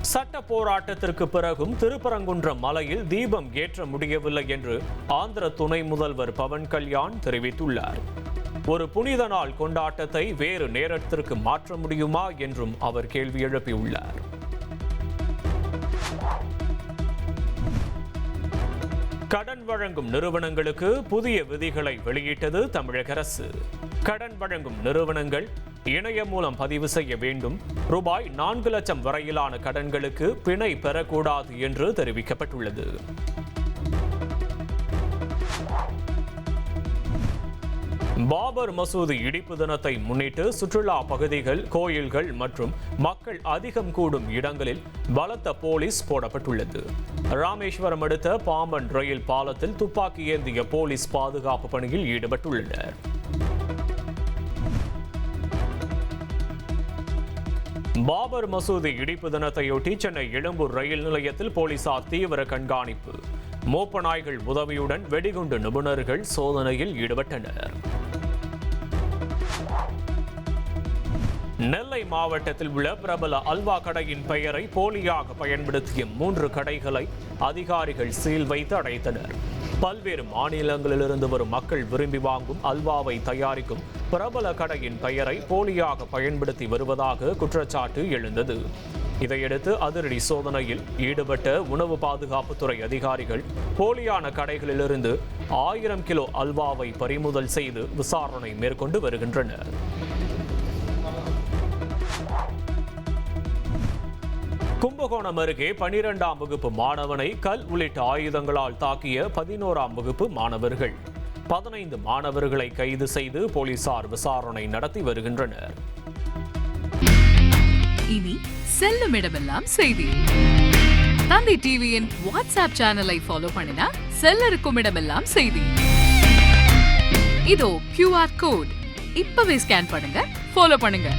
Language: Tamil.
சட்ட போராட்டத்திற்கு பிறகும் திருப்பரங்குன்றம் மலையில் தீபம் ஏற்ற முடியவில்லை என்று ஆந்திர துணை முதல்வர் பவன் கல்யாண் தெரிவித்துள்ளார். ஒரு புனித நாள் கொண்டாட்டத்தை வேறு நேரத்திற்கு மாற்ற முடியுமா என்றும் அவர் கேள்வி எழுப்பியுள்ளார். கடன் வழங்கும் நிறுவனங்களுக்கு புதிய விதிகளை வெளியிட்டது தமிழக அரசு. கடன் வழங்கும் நிறுவனங்கள் இணையம் மூலம் பதிவு செய்ய வேண்டும். ரூபாய் 4 லட்சம் வரையிலான கடன்களுக்கு பிணை பெறக்கூடாது என்று தெரிவிக்கப்பட்டுள்ளது. பாபர் மசூதி இடிப்பு தினத்தை முன்னிட்டு சுற்றுலா பகுதிகள், கோயில்கள் மற்றும் மக்கள் அதிகம் கூடும் இடங்களில் பலத்த போலீஸ் போடப்பட்டுள்ளது. ராமேஸ்வரம் அடுத்த பாம்பன் ரயில் பாலத்தில் துப்பாக்கி ஏந்திய போலீஸ் பாதுகாப்பு பணியில் ஈடுபட்டுள்ளனர். பாபர் மசூதி இடிப்பு தினத்தையொட்டி சென்னை எழும்பூர் ரயில் நிலையத்தில் போலீசார் தீவிர கண்காணிப்பு. மோப்ப நாய்கள் உதவியுடன் வெடிகுண்டு நிபுணர்கள் சோதனையில் ஈடுபட்டனர். நெல்லை மாவட்டத்தில் உள்ள பிரபல அல்வா கடையின் பெயரை போலியாக பயன்படுத்திய 3 கடைகளை அதிகாரிகள் சீல் வைத்து அடைத்தனர். பல்வேறு மாநிலங்களிலிருந்து வரும் மக்கள் விரும்பி வாங்கும் அல்வாவை தயாரிக்கும் பிரபல கடையின் பெயரை போலியாக பயன்படுத்தி வருவதாக குற்றச்சாட்டு எழுந்தது. இதையடுத்து அதிரடி சோதனையில் ஈடுபட்ட உணவு பாதுகாப்புத்துறை அதிகாரிகள் போலியான கடைகளிலிருந்து 1000 கிலோ அல்வாவை பறிமுதல் செய்து விசாரணை மேற்கொண்டு வருகின்றனர். கும்பகோணம் அருகே 12ஆம் வகுப்பு மாணவனை கல் உள்ளிட்ட ஆயுதங்களால் தாக்கிய 11ஆம் வகுப்பு மாணவர்கள். 15 மாணவர்களை கைது செய்து போலீசார் விசாரணை நடத்தி வருகின்றனர். இனி செல்லும் இடமெல்லாம் செய்தி. தந்தி டிவியின் வாட்ஸ்அப் சேனலை ஃபாலோ பண்ணினா செல்ல இருக்கும் இடமெல்லாம் செய்தி. இதோ QR கோட் இப்பவே ஸ்கேன் பண்ணுங்க, ஃபாலோ பண்ணுங்க.